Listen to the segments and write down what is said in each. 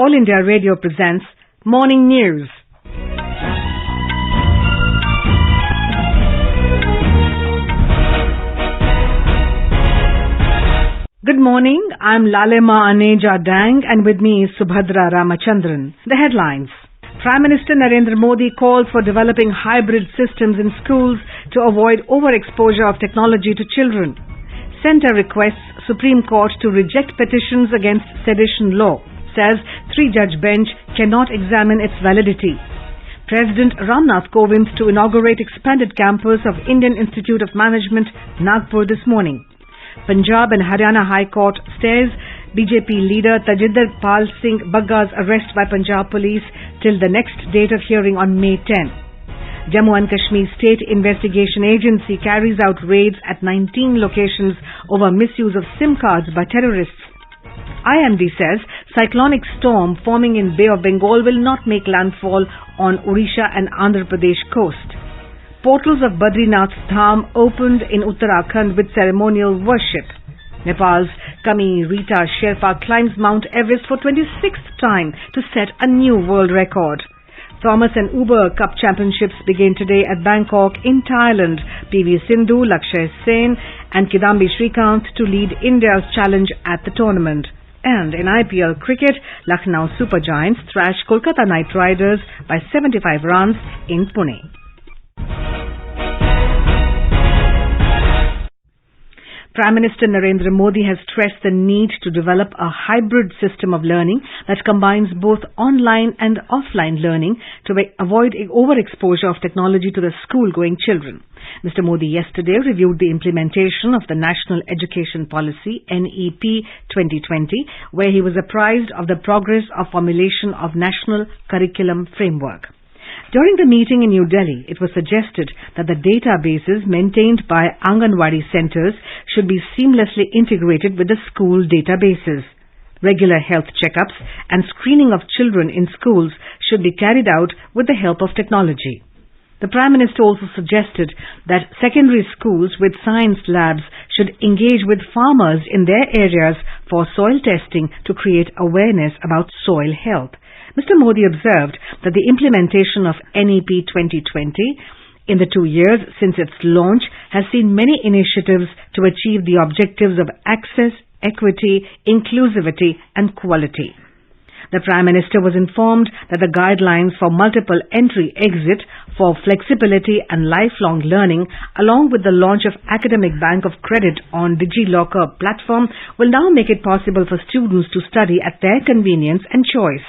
All India Radio presents Morning News. Good morning, I'm Lalema Aneja Dang and with me is Subhadra Ramachandran. The headlines. Prime Minister Narendra Modi called for developing hybrid systems in schools to avoid overexposure of technology to children. Centre requests Supreme Court to reject petitions against sedition law. Says three-judge bench cannot examine its validity. President Ramnath Kovind to inaugurate expanded campus of Indian Institute of Management, Nagpur this morning. Punjab and Haryana High Court stays BJP leader Tajinder Pal Singh Bagga's arrest by Punjab police till the next date of hearing on May 10. Jammu and Kashmir State Investigation Agency carries out raids at 19 locations over misuse of SIM cards by terrorists. IMD says cyclonic storm forming in Bay of Bengal will not make landfall on Odisha and Andhra Pradesh coast. Portals of Badrinath Dham opened in Uttarakhand with ceremonial worship. Nepal's Kami Rita Sherpa climbs Mount Everest for 26th time to set a new world record. Thomas and Uber Cup Championships begin today at Bangkok in Thailand. PV Sindhu, Lakshya Sen and Kidambi Srikanth to lead India's challenge at the tournament. And in IPL cricket, Lucknow Super Giants thrashed Kolkata Knight Riders by 75 runs in Pune. Prime Minister Narendra Modi has stressed the need to develop a hybrid system of learning that combines both online and offline learning to avoid overexposure of technology to the school-going children. Mr. Modi yesterday reviewed the implementation of the National Education Policy NEP 2020, where he was apprised of the progress of formulation of National Curriculum Framework. During the meeting in New Delhi, it was suggested that the databases maintained by Anganwadi centers should be seamlessly integrated with the school databases. Regular health checkups and screening of children in schools should be carried out with the help of technology. The Prime Minister also suggested that secondary schools with science labs should engage with farmers in their areas for soil testing to create awareness about soil health. Mr. Modi observed that the implementation of NEP 2020 in the 2 years since its launch has seen many initiatives to achieve the objectives of access, equity, inclusivity and quality. The Prime Minister was informed that the guidelines for multiple entry-exit for flexibility and lifelong learning, along with the launch of Academic Bank of Credit on DigiLocker platform, will now make it possible for students to study at their convenience and choice.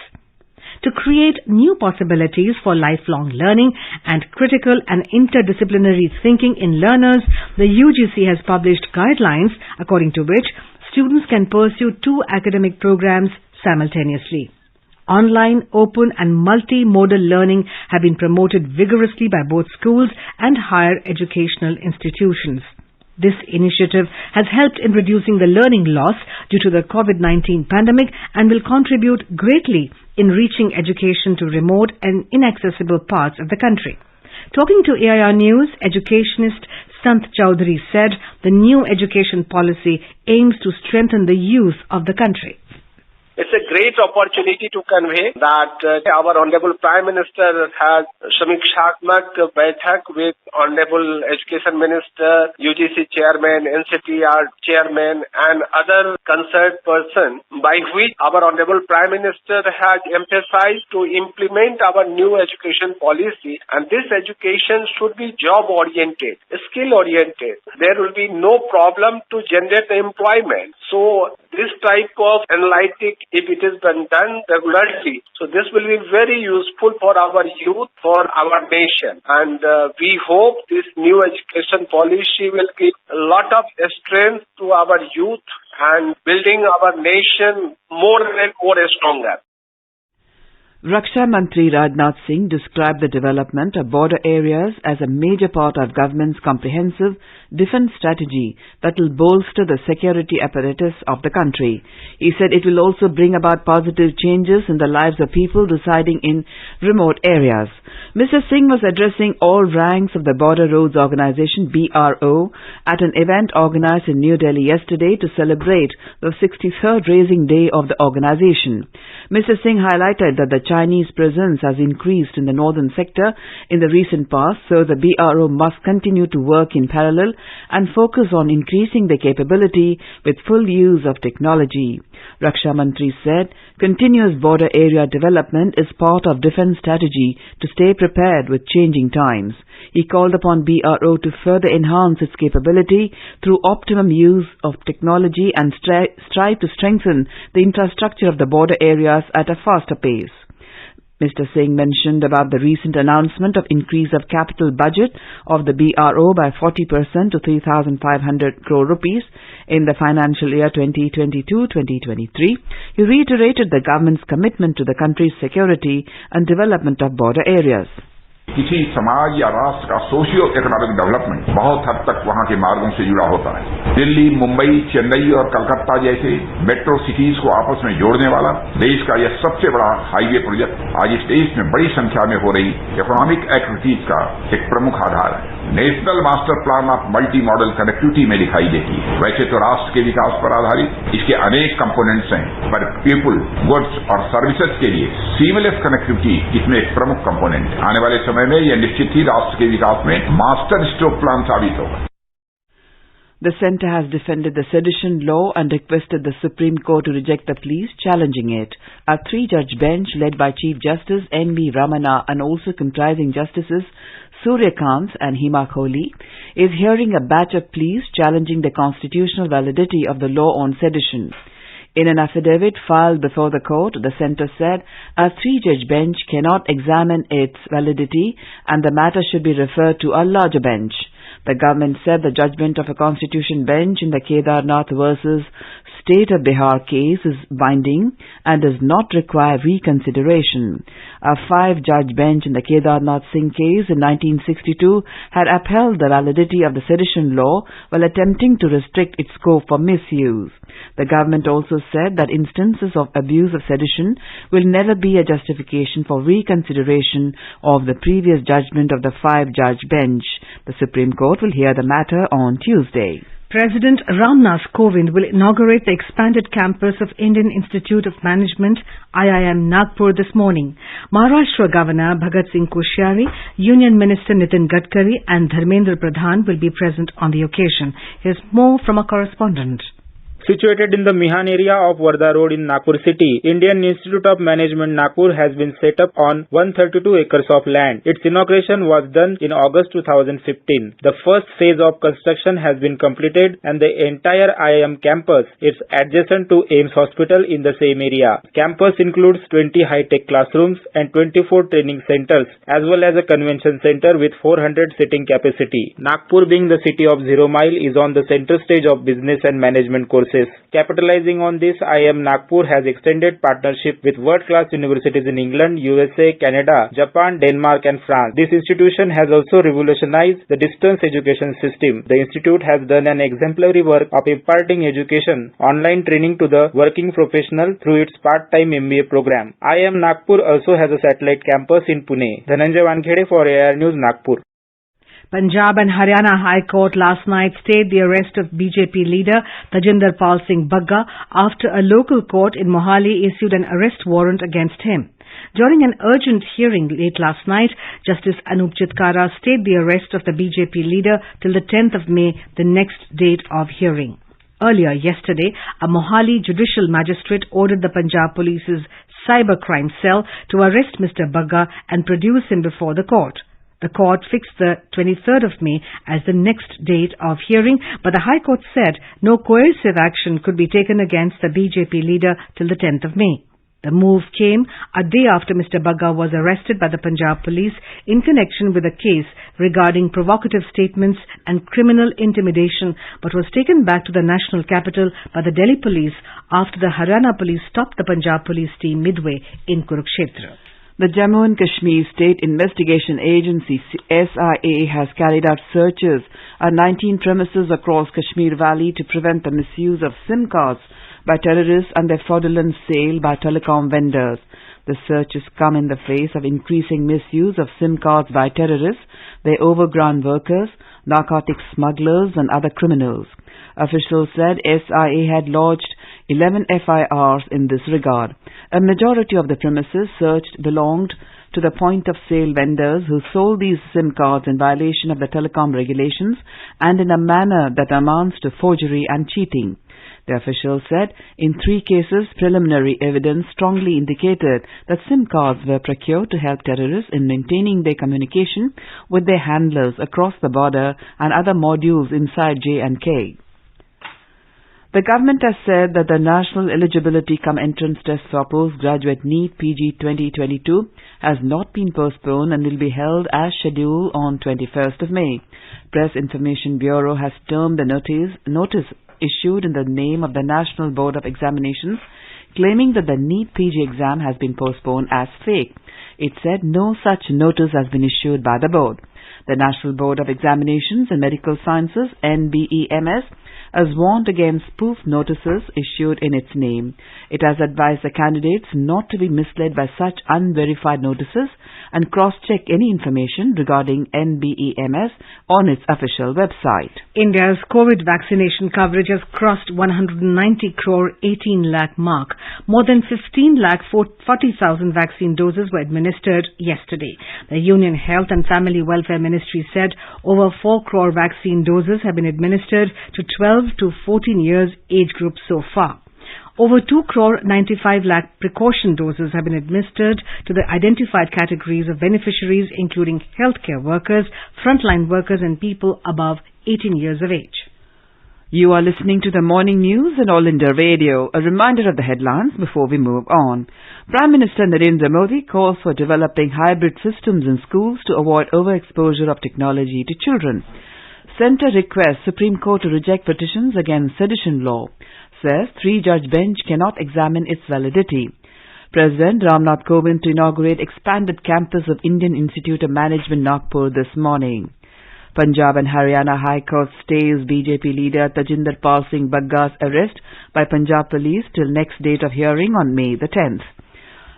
To create new possibilities for lifelong learning and critical and interdisciplinary thinking in learners, the UGC has published guidelines according to which students can pursue 2 academic programs simultaneously. Online, open and multimodal learning have been promoted vigorously by both schools and higher educational institutions. This initiative has helped in reducing the learning loss due to the COVID-19 pandemic and will contribute greatly in reaching education to remote and inaccessible parts of the country. Talking to AIR News, educationist Sant Chowdhury said the new education policy aims to strengthen the youth of the country. It's a great opportunity to convey that our Honorable Prime Minister has Samikshatmak Baithak with Honorable Education Minister, UGC Chairman, NCTR Chairman and other concerned person, by which our Honorable Prime Minister has emphasized to implement our new education policy, and this education should be job-oriented, skill-oriented. There will be no problem to generate employment. So this type of enlightening, if it is been done regularly, so this will be very useful for our youth, for our nation. And we hope this new education policy will give a lot of strength to our youth and building our nation more and more stronger. Raksha Mantri Rajnath Singh described the development of border areas as a major part of government's comprehensive defence strategy that will bolster the security apparatus of the country. He said it will also bring about positive changes in the lives of people residing in remote areas. Mr. Singh was addressing all ranks of the Border Roads Organisation BRO at an event organised in New Delhi yesterday to celebrate the 63rd Raising Day of the organisation. Mr. Singh highlighted that the Chinese presence has increased in the northern sector in the recent past, so the BRO must continue to work in parallel and focus on increasing the capability with full use of technology. Raksha Mantri said, continuous border area development is part of defence strategy to stay prepared with changing times. He called upon BRO to further enhance its capability through optimum use of technology and strive to strengthen the infrastructure of the border areas at a faster pace. Mr. Singh mentioned about the recent announcement of increase of capital budget of the BRO by 40% to 3,500 crore rupees in the financial year 2022-2023. He reiterated the government's commitment to the country's security and development of border areas. किसी समाज या राष्ट्र का socio economic development बहुत हद तक वहां के मार्गों से जुड़ा होता है। दिल्ली, मुंबई, चेन्नई और कलकत्ता जैसे मेट्रो सिटीज को आपस में जोड़ने वाला देश का यह सबसे बड़ा हाईवे प्रोजेक्ट आज इस देश में बड़ी संख्या में हो रही इकोनॉमिक एक्टिविटीज का एक प्रमुख आधार है। National master plan of multi modal connectivity में दिखाई देती है। वैसे तो राष्ट्र के विकास पर आधारित इसके अनेक कंपोनेंट्स हैं, पर पीपुल, गुड्स और सर्विसेज के लिए सीमलेस कनेक्टिविटी इसमें एक प्रमुख कंपोनेंट है। आने वाले समय में यह निश्चित ही राष्ट्र के विकास में मास्टर स्ट्रोक प्लान साबित होगा। The centre has defended the sedition law and requested the Supreme Court to reject the pleas challenging it. A three-judge bench led by Chief Justice N.V. Ramana and also comprising Justices Suryakant and Hima Kohli is hearing a batch of pleas challenging the constitutional validity of the law on sedition. In an affidavit filed before the court, the centre said a three-judge bench cannot examine its validity and the matter should be referred to a larger bench. The government said the judgment of a constitution bench in the Kedarnath versus State of Bihar case is binding and does not require reconsideration. A five-judge bench in the Kedarnath Singh case in 1962 had upheld the validity of the sedition law while attempting to restrict its scope for misuse. The government also said that instances of abuse of sedition will never be a justification for reconsideration of the previous judgment of the five-judge bench. The Supreme Court will hear the matter on Tuesday. President Ramnath Kovind will inaugurate the expanded campus of Indian Institute of Management, IIM Nagpur, this morning. Maharashtra Governor Bhagat Singh Koshyari, Union Minister Nitin Gadkari and Dharmendra Pradhan will be present on the occasion. Here's more from our correspondent. Situated in the Mihan area of Wardha Road in Nagpur city, Indian Institute of Management Nagpur has been set up on 132 acres of land. Its inauguration was done in August 2015. The first phase of construction has been completed and the entire IIM campus is adjacent to AIIMS Hospital in the same area. Campus includes 20 high-tech classrooms and 24 training centers as well as a convention center with 400 sitting capacity. Nagpur, being the city of Zero Mile, is on the center stage of business and management courses. Capitalizing on this, IIM Nagpur has extended partnership with world-class universities in England, USA, Canada, Japan, Denmark and France. This institution has also revolutionized the distance education system. The institute has done an exemplary work of imparting education, online training to the working professional through its part-time MBA program. IIM Nagpur also has a satellite campus in Pune. Dhananjay Wankhede for AR News, Nagpur. Punjab and Haryana High Court last night stayed the arrest of BJP leader Tajinder Pal Singh Bagga after a local court in Mohali issued an arrest warrant against him. During an urgent hearing late last night, Justice Anup Chitkara stayed the arrest of the BJP leader till the 10th of May, the next date of hearing. Earlier yesterday, a Mohali judicial magistrate ordered the Punjab Police's cybercrime cell to arrest Mr. Bagga and produce him before the court. The court fixed the 23rd of May as the next date of hearing, but the High Court said no coercive action could be taken against the BJP leader till the 10th of May. The move came a day after Mr. Bagga was arrested by the Punjab Police in connection with a case regarding provocative statements and criminal intimidation, but was taken back to the national capital by the Delhi Police after the Haryana Police stopped the Punjab Police team midway in Kurukshetra. The Jammu and Kashmir State Investigation Agency SIA has carried out searches at 19 premises across Kashmir Valley to prevent the misuse of SIM cards by terrorists and their fraudulent sale by telecom vendors. The searches come in the face of increasing misuse of SIM cards by terrorists, their overground workers, narcotic smugglers and other criminals. Officials said SIA had lodged 11 FIRs in this regard. A majority of the premises searched belonged to the point-of-sale vendors who sold these SIM cards in violation of the telecom regulations and in a manner that amounts to forgery and cheating. The officials said in 3 cases preliminary evidence strongly indicated that SIM cards were procured to help terrorists in maintaining their communication with their handlers across the border and other modules inside J&K. The government has said that the National Eligibility cum Entrance Test for Postgraduate NEET PG 2022 has not been postponed and will be held as scheduled on 21st of May. Press Information Bureau has termed the notice issued in the name of the National Board of Examinations, claiming that the NEET PG exam has been postponed as fake. It said no such notice has been issued by the board. The National Board of Examinations and Medical Sciences, NBEMS, has warned against spoof notices issued in its name. It has advised the candidates not to be misled by such unverified notices and cross-check any information regarding NBEMS on its official website. India's COVID vaccination coverage has crossed 190 crore 18 lakh mark. More than 15 lakh 40,000 vaccine doses were administered yesterday. The Union Health and Family Welfare Ministry said over 4 crore vaccine doses have been administered to 12 to 14 years age group so far. Over 2 crore 95 lakh precaution doses have been administered to the identified categories of beneficiaries, including healthcare workers, frontline workers and people above 18 years of age. You are listening to the morning news on All India Radio. A reminder of the headlines before we move on. Prime Minister Narendra Modi calls for developing hybrid systems in schools to avoid overexposure of technology to children. Centre requests Supreme Court to reject petitions against sedition law. Says 3-judge bench cannot examine its validity. President Ramnath Kovind to inaugurate expanded campus of Indian Institute of Management Nagpur this morning. Punjab and Haryana High Court stays BJP leader Tajinder Pal Singh Bagga's arrest by Punjab police till next date of hearing on May the 10th.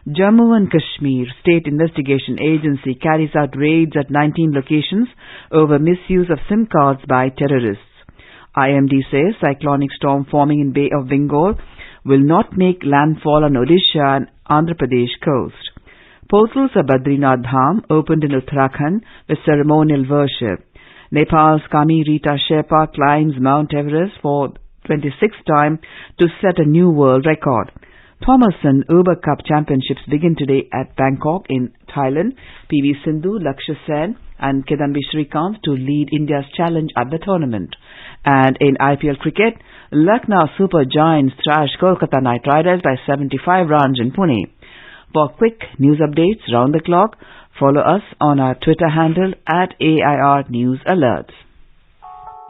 Jammu and Kashmir State Investigation Agency carries out raids at 19 locations over misuse of SIM cards by terrorists. IMD says cyclonic storm forming in Bay of Bengal will not make landfall on Odisha and Andhra Pradesh coast. Portals of Badrinath Dham opened in Uttarakhand with ceremonial worship. Nepal's Rita climbs Mount Everest for 26th time to set a new world record. Thomason Uber Cup Championships begin today at Bangkok in Thailand. PV Sindhu, Lakshya Sen and Kidambi Srikanth to lead India's challenge at the tournament. And in IPL cricket, Lucknow Super Giants thrashed Kolkata Knight Riders by 75 runs in Pune. For quick news updates round the clock, follow us on our Twitter handle @AIR News Alerts.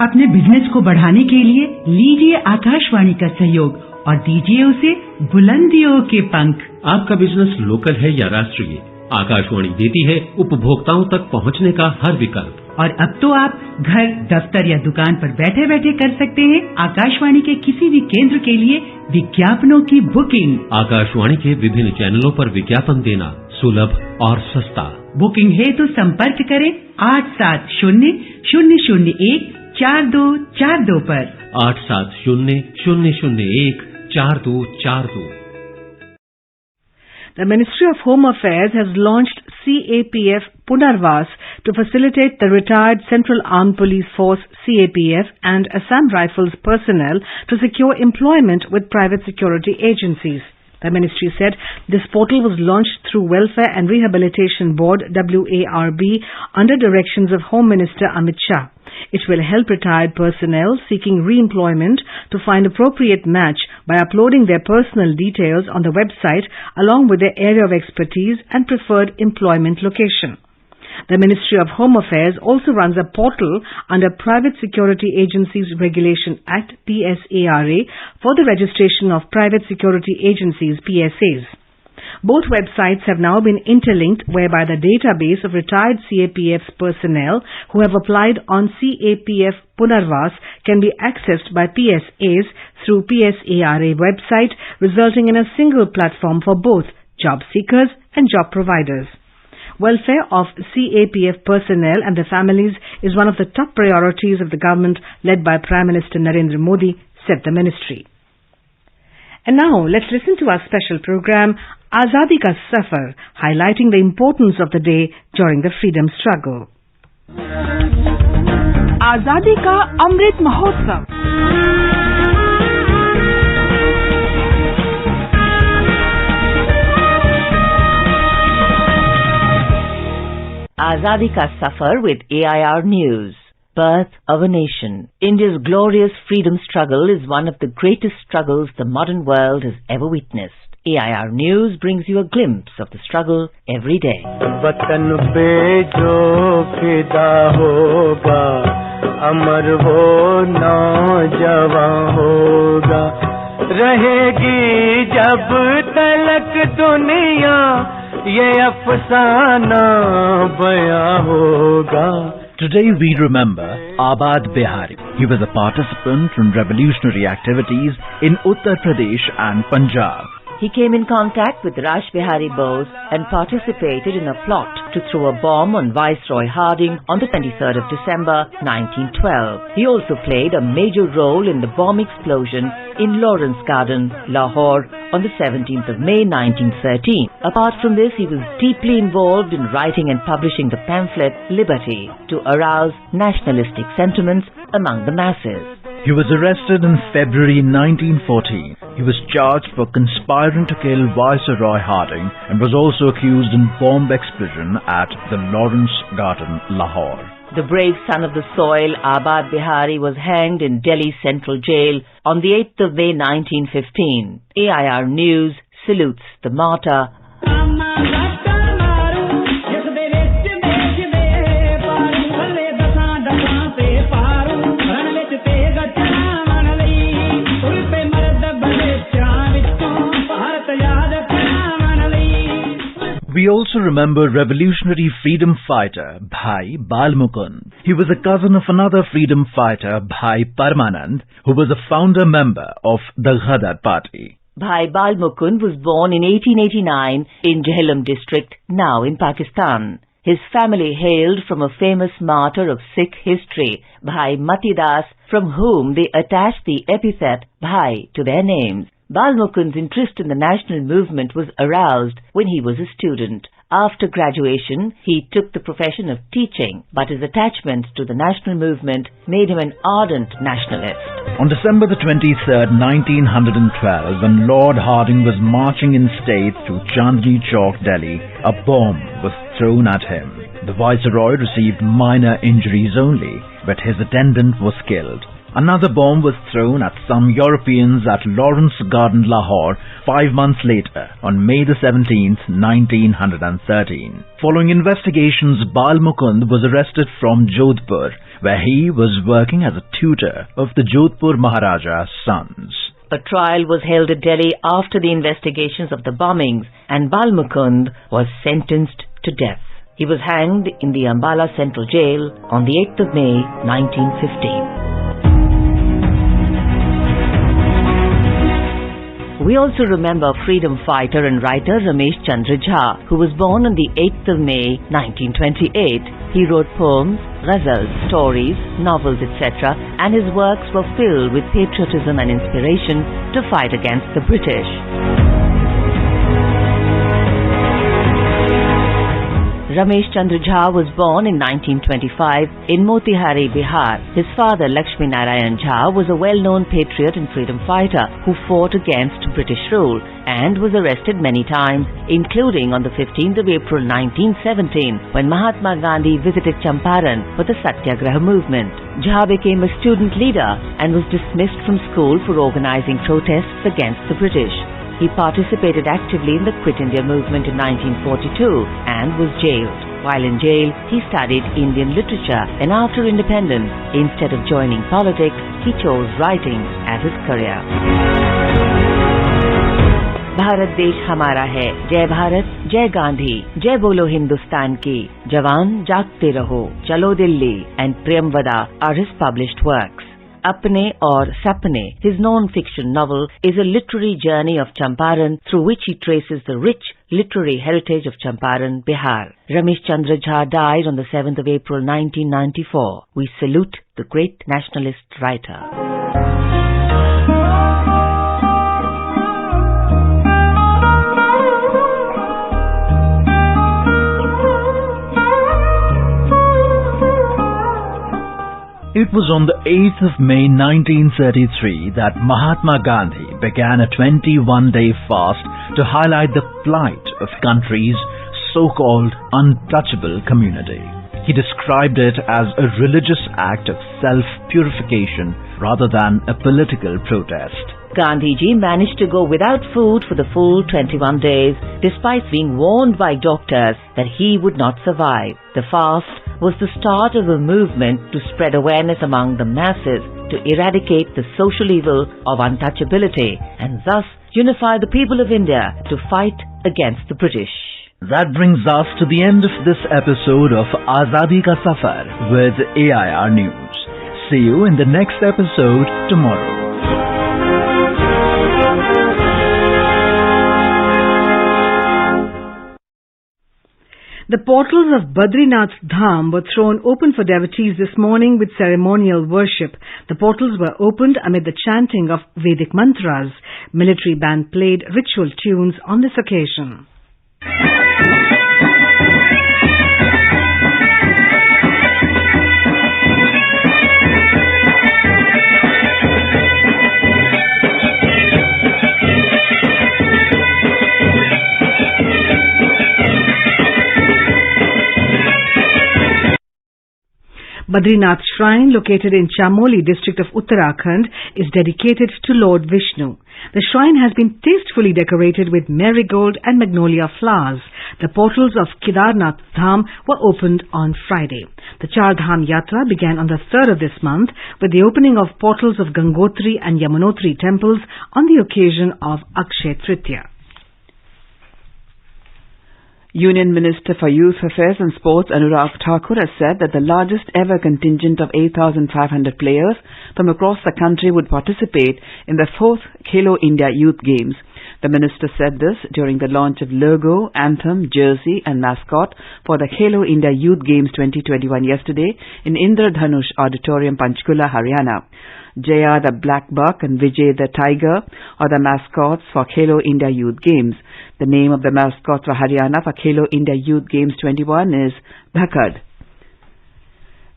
अपने business को बढ़ाने के लिए लीजिए आकाशवाणी का सहयोग और दीजिए उसे बुलंदियों के पंख। आपका बिजनेस लोकल है या राष्ट्रीय, आकाशवाणी देती है उपभोक्ताओं तक पहुंचने का हर विकल्प। और अब तो आप घर, दफ्तर या दुकान पर बैठे बैठे कर सकते हैं आकाशवाणी के किसी भी केंद्र के लिए विज्ञापनों की बुकिंग। आकाशवाणी के विभिन्न चैनलों पर विज्ञापन देना सुलभ और सस्ता। बुकिंग है तो संपर्क करें 8700014242 पर। 8700014242। The Ministry of Home Affairs has launched CAPF Punarvas to facilitate the retired Central Armed Police Force CAPF and Assam Rifles personnel to secure employment with private security agencies. The ministry said this portal was launched through Welfare and Rehabilitation Board WARB under directions of Home Minister Amit Shah. It will help retired personnel seeking re-employment to find appropriate match by uploading their personal details on the website along with their area of expertise and preferred employment location. The Ministry of Home Affairs also runs a portal under Private Security Agencies Regulation Act PSARA for the registration of private security agencies PSAs. Both websites have now been interlinked, whereby the database of retired CAPF's personnel who have applied on CAPF Punarvas can be accessed by PSAs through PSARA website, resulting in a single platform for both job seekers and job providers. Welfare of CAPF personnel and their families is one of the top priorities of the government led by Prime Minister Narendra Modi, said the ministry. And now let's listen to our special program Azadi Ka Safar, highlighting the importance of the day during the freedom struggle. Azadi Ka Amrit Mahotsav. Azadi Ka Safar with AIR News. Birth of a Nation. India's glorious freedom struggle is one of the greatest struggles the modern world has ever witnessed. AIR News brings you a glimpse of the struggle every day. वतन पे जो फिदा होगा, अमर वो नौजवान होगा, रहेगी जब तलक दुनिया, ये अफसाना बयां होगा. Today we remember Abad Bihari. He was a participant in revolutionary activities in Uttar Pradesh and Punjab. He came in contact with Rash Bihari Bose and participated in a plot to throw a bomb on Viceroy Harding on the 23rd of December 1912. He also played a major role in the bomb explosion in Lawrence Garden, Lahore on the 17th of May 1913. Apart from this, he was deeply involved in writing and publishing the pamphlet Liberty to arouse nationalistic sentiments among the masses. He was arrested in February 1914. He was charged for conspiring to kill Viceroy Harding and was also accused in bomb explosion at the Lawrence Garden, Lahore. The brave son of the soil, Abad Bihari, was hanged in Delhi Central Jail on the 8th of May 1915. AIR News salutes the martyr. We also remember revolutionary freedom fighter Bhai Bal Mukund. He was a cousin of another freedom fighter, Bhai Parmanand, who was a founder member of the Ghadar party. Bhai Bal Mukund was born in 1889 in Jhelum district, now in Pakistan. His family hailed from a famous martyr of Sikh history, Bhai Mati Das, from whom they attached the epithet Bhai to their names. Bal Mukund's interest in the national movement was aroused when he was a student. After graduation, he took the profession of teaching, but his attachment to the national movement made him an ardent nationalist. On December the 23rd, 1912, when Lord Harding was marching in state through Chandni Chowk, Delhi, a bomb was thrown at him. The Viceroy received minor injuries only, but his attendant was killed. Another bomb was thrown at some Europeans at Lawrence Garden, Lahore, 5 months later, on May the 17th, 1913. Following investigations, Bal Mukund was arrested from Jodhpur, where he was working as a tutor of the Jodhpur Maharaja's sons. A trial was held at Delhi after the investigations of the bombings, and Bal Mukund was sentenced to death. He was hanged in the Ambala Central Jail on the 8th of May, 1915. We also remember freedom fighter and writer Ramesh Chandra Jha, who was born on the 8th of May 1928. He wrote poems, ghazals, stories, novels, etc., and his works were filled with patriotism and inspiration to fight against the British. Ramesh Chandra Jha was born in 1925 in Motihari, Bihar. His father, Lakshmi Narayan Jha, was a well-known patriot and freedom fighter who fought against British rule and was arrested many times, including on the 15th of April 1917 when Mahatma Gandhi visited Champaran for the Satyagraha movement. Jha became a student leader and was dismissed from school for organizing protests against the British. He participated actively in the Quit India movement in 1942 and was jailed. While in jail, he studied Indian literature, and after independence, instead of joining politics, he chose writing as his career. Bharat देश हमारा है, जय भारत, जय गांधी, जय बोलो हिंदुस्तान की, जवान जागते रहो, चलो Delhi and Priyamvada are his published works. Apne aur Sapne, his non-fiction novel, is a literary journey of Champaran through which he traces the rich literary heritage of Champaran, Bihar. Ramesh Chandra Jha died on the 7th of April 1994. We salute the great nationalist writer. It was on the 8th of May 1933 that Mahatma Gandhi began a 21-day fast to highlight the plight of country's so-called untouchable community. He described it as a religious act of self-purification rather than a political protest. Gandhiji managed to go without food for the full 21 days, despite being warned by doctors that he would not survive. The fast was the start of a movement to spread awareness among the masses to eradicate the social evil of untouchability and thus unify the people of India to fight against the British. That brings us to the end of this episode of Azadi Ka Safar with AIR News. See you in the next episode tomorrow. The portals of Badrinath Dham were thrown open for devotees this morning with ceremonial worship. The portals were opened amid the chanting of Vedic mantras. Military band played ritual tunes on this occasion. Badrinath Shrine, located in Chamoli district of Uttarakhand, is dedicated to Lord Vishnu. The shrine has been tastefully decorated with marigold and magnolia flowers. The portals of Kedarnath Dham were opened on Friday. The Char Dham Yatra began on the 3rd of this month with the opening of portals of Gangotri and Yamunotri temples on the occasion of Akshay Tritiya. Union Minister for Youth Affairs and Sports Anurag Thakur has said that the largest ever contingent of 8,500 players from across the country would participate in the 4th Khelo India Youth Games. The minister said this during the launch of logo, anthem, jersey and mascot for the Khelo India Youth Games 2021 yesterday in Indradhanush Auditorium, Panchkula, Haryana. Jaya the Black Buck and Vijay the Tiger are the mascots for Khelo India Youth Games. The name of the mascot for Haryana for Khelo India Youth Games 21 is Dhakad.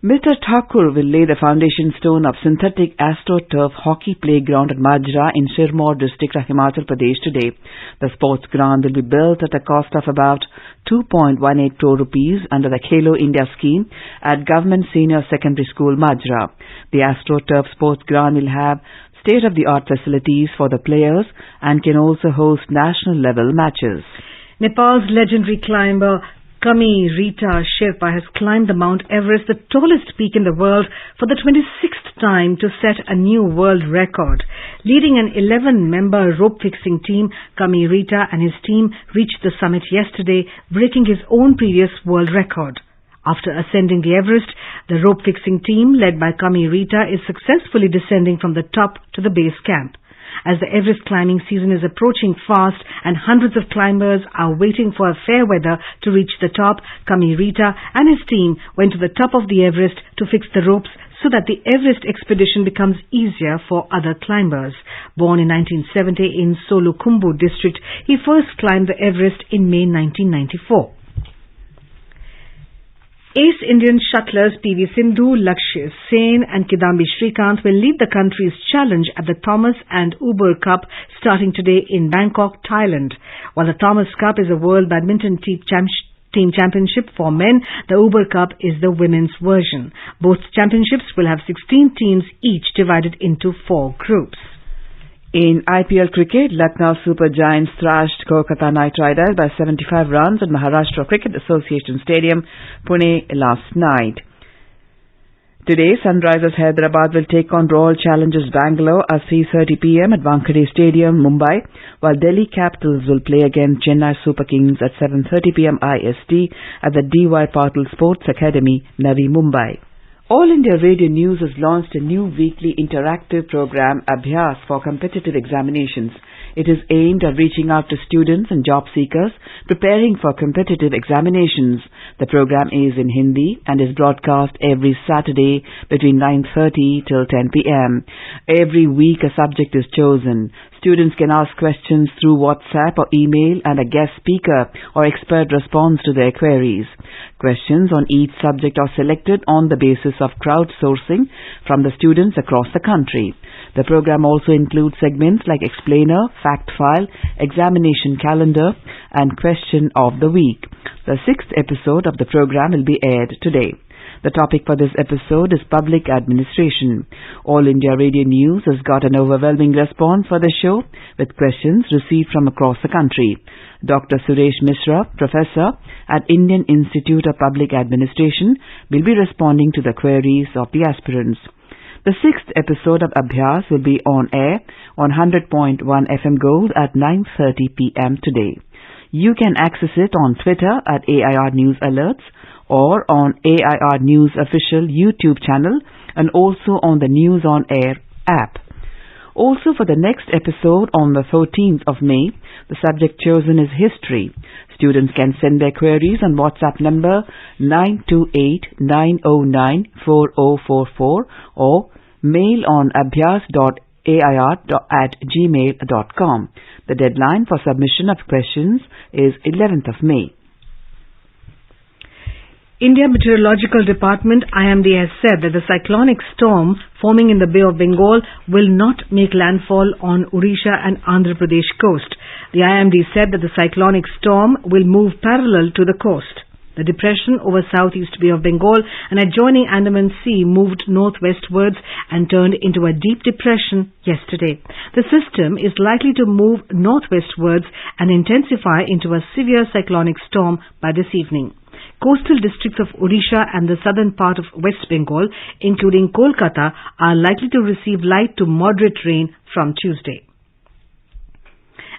Mr. Thakur will lay the foundation stone of synthetic AstroTurf hockey playground at Majra in Sirmaur district of Himachal Pradesh today. The sports ground will be built at a cost of about 2.18 crore rupees under the Khelo India scheme at Government Senior Secondary School Majra. The AstroTurf sports ground will have state-of-the-art facilities for the players and can also host national-level matches. Nepal's legendary climber Rita Sherpa has climbed the Mount Everest, the tallest peak in the world, for the 26th time to set a new world record. Leading an 11-member rope-fixing team, Rita and his team reached the summit yesterday, breaking his own previous world record. After ascending the Everest, the rope-fixing team, led by Rita, is successfully descending from the top to the base camp. As the Everest climbing season is approaching fast and hundreds of climbers are waiting for fair weather to reach the top, Rita and his team went to the top of the Everest to fix the ropes so that the Everest expedition becomes easier for other climbers. Born in 1970 in Solukhumbu district, he first climbed the Everest in May 1994. Ace Indian shuttlers PV Sindhu, Lakshya Sen and Kidambi Srikanth will lead the country's challenge at the Thomas and Uber Cup starting today in Bangkok, Thailand. While the Thomas Cup is a World Badminton Team Championship for men, the Uber Cup is the women's version. Both championships will have 16 teams each divided into 4 groups. In IPL cricket, Lucknow Super Giants thrashed Kolkata Knight Riders by 75 runs at Maharashtra Cricket Association Stadium, Pune last night. Today, Sunrisers Hyderabad will take on Royal Challengers Bangalore at 3:30 p.m. at Wankhede Stadium, Mumbai, while Delhi Capitals will play against Chennai Super Kings at 7:30 p.m. IST at the D.Y. Patil Sports Academy, Navi Mumbai. All India Radio News has launched a new weekly interactive program, Abhyas, for competitive examinations. It is aimed at reaching out to students and job seekers preparing for competitive examinations. The program is in Hindi and is broadcast every Saturday between 9:30 till 10 p.m. Every week a subject is chosen. Students can ask questions through WhatsApp or email, and a guest speaker or expert responds to their queries. Questions on each subject are selected on the basis of crowdsourcing from the students across the country. The program also includes segments like Explainer, Fact File, Examination Calendar, and Question of the Week. The 6th episode of the program will be aired today. The topic for this episode is Public Administration. All India Radio News has got an overwhelming response for the show, with questions received from across the country. Dr. Suresh Mishra, Professor at Indian Institute of Public Administration, will be responding to the queries of the aspirants. The 6th episode of Abhyas will be on air on 100.1 FM Gold at 9:30 p.m. today. You can access it on Twitter at AIR News Alerts or on AIR News official YouTube channel, and also on the News on Air app. Also, for the next episode on the 14th of May, the subject chosen is history. Students can send their queries on WhatsApp number 928-909-4044 or mail on abhyas.air@gmail.com. The deadline for submission of questions is 11th of May. India Meteorological Department IMD has said that the cyclonic storm forming in the Bay of Bengal will not make landfall on Odisha and Andhra Pradesh coast. The IMD said that the cyclonic storm will move parallel to the coast. The depression over southeast Bay of Bengal and adjoining Andaman Sea moved northwestwards and turned into a deep depression yesterday. The system is likely to move northwestwards and intensify into a severe cyclonic storm by this evening. Coastal districts of Odisha and the southern part of West Bengal, including Kolkata, are likely to receive light to moderate rain from Tuesday.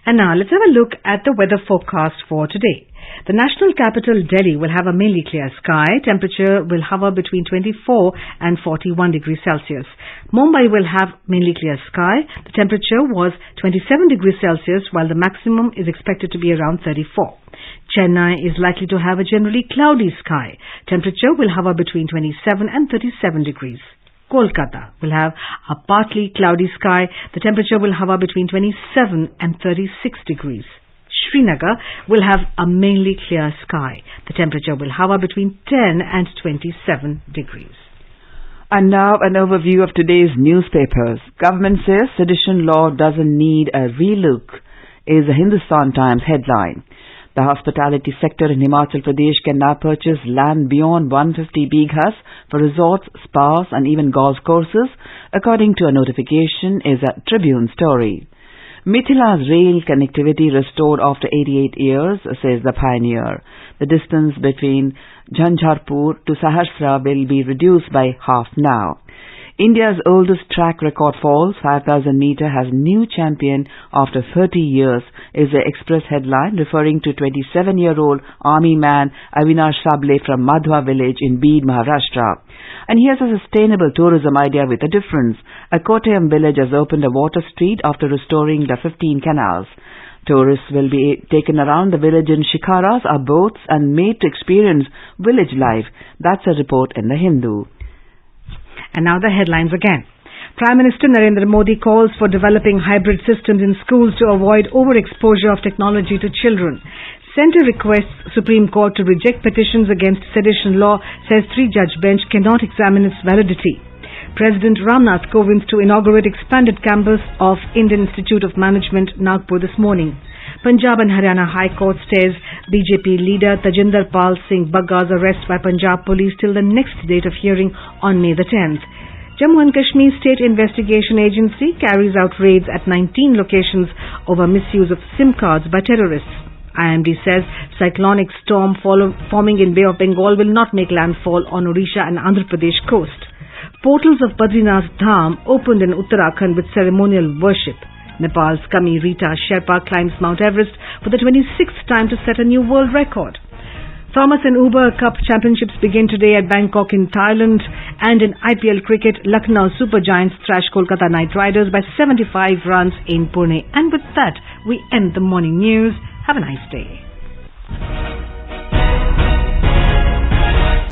And now let's have a look at the weather forecast for today. The national capital, Delhi, will have a mainly clear sky. Temperature will hover between 24 and 41 degrees Celsius. Mumbai will have mainly clear sky. The temperature was 27 degrees Celsius, while the maximum is expected to be around 34. Chennai is likely to have a generally cloudy sky. Temperature will hover between 27 and 37 degrees. Kolkata will have a partly cloudy sky. The temperature will hover between 27 and 36 degrees. Srinagar will have a mainly clear sky. The temperature will hover between 10 and 27 degrees. And now an overview of today's newspapers. Government says sedition law doesn't need a relook, is the Hindustan Times headline. The hospitality sector in Himachal Pradesh can now purchase land beyond 150 bighas for resorts, spas and even golf courses, according to a notification, is a Tribune story. Mithila's rail connectivity restored after 88 years, says the Pioneer. The distance between Jhanjharpur to Sahasra will be reduced by half now. India's oldest track record falls, 5,000 meter, has new champion after 30 years, is the Express headline, referring to 27-year-old army man Avinash Sable from Madhwa village in Bid, Maharashtra. And he has a sustainable tourism idea with a difference. A Kottayam village has opened a water street after restoring the 15 canals. Tourists will be taken around the village in shikaras or boats and made to experience village life. That's a report in the Hindu. And now the headlines again. Prime Minister Narendra Modi calls for developing hybrid systems in schools to avoid overexposure of technology to children. Centre requests Supreme Court to reject petitions against sedition law, says three-judge bench cannot examine its validity. President Ramnath Kovind to inaugurate expanded campus of Indian Institute of Management, Nagpur this morning. Punjab and Haryana High Court stays BJP leader Tajinder Pal Singh Bagga's arrest by Punjab police till the next date of hearing on May the 10th. Jammu and Kashmir State Investigation Agency carries out raids at 19 locations over misuse of SIM cards by terrorists. IMD says cyclonic storm forming in Bay of Bengal will not make landfall on Odisha and Andhra Pradesh coast. portals of Badrinath Dham opened in Uttarakhand with ceremonial worship. Nepal's Kami Rita Sherpa climbs Mount Everest for the 26th time to set a new world record. Thomas and Uber Cup Championships begin today at Bangkok in Thailand, and in IPL cricket, Lucknow Super Giants thrash Kolkata Knight Riders by 75 runs in Pune. And with that, we end the morning news. Have a nice day.